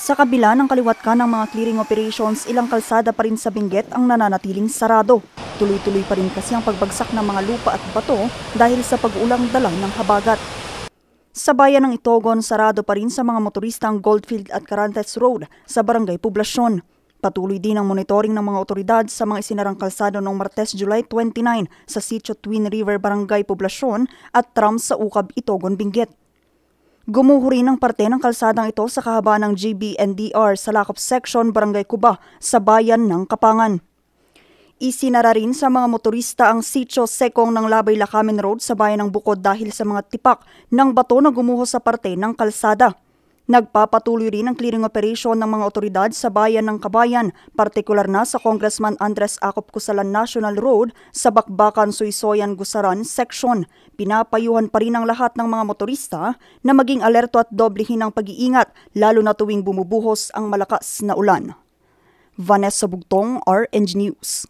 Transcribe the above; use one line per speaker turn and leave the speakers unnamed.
Sa kabila ng kaliwat ng mga clearing operations, ilang kalsada pa rin sa Benguet ang nananatiling sarado. Tuloy-tuloy pa rin kasi ang pagbagsak ng mga lupa at bato dahil sa pag-ulang dala ng habagat. Sa bayan ng Itogon, sarado pa rin sa mga motorista ang Goldfield at Carantes Road sa Barangay Poblasyon. Patuloy din ang monitoring ng mga otoridad sa mga isinarang kalsada noong Martes, July 29 sa Sitio Twin River, Barangay Poblasyon at Tram sa Ukab, Itogon, Benguet. Gumuho rin ang parte ng kalsadang ito sa kahabaan ng GBNDR sa Lakop Section, Barangay Cuba sa bayan ng Kapangan. Isinara rin sa mga motorista ang Sitio Sekong ng Labay-Lacamen Road sa bayan ng Bukod dahil sa mga tipak ng bato na gumuho sa parte ng kalsada. Nagpapatuloy rin ang clearing operation ng mga otoridad sa bayan ng Kabayan, partikular na sa Congressman Andres Acop Cusalan National Road sa Bakbakan, Suisoyan, Gusaran Section. Pinapayuhan pa rin ang lahat ng mga motorista na maging alerto at doblehin ang pag-iingat, lalo na tuwing bumubuhos ang malakas na ulan. Vanessa Bugtong, RNG News.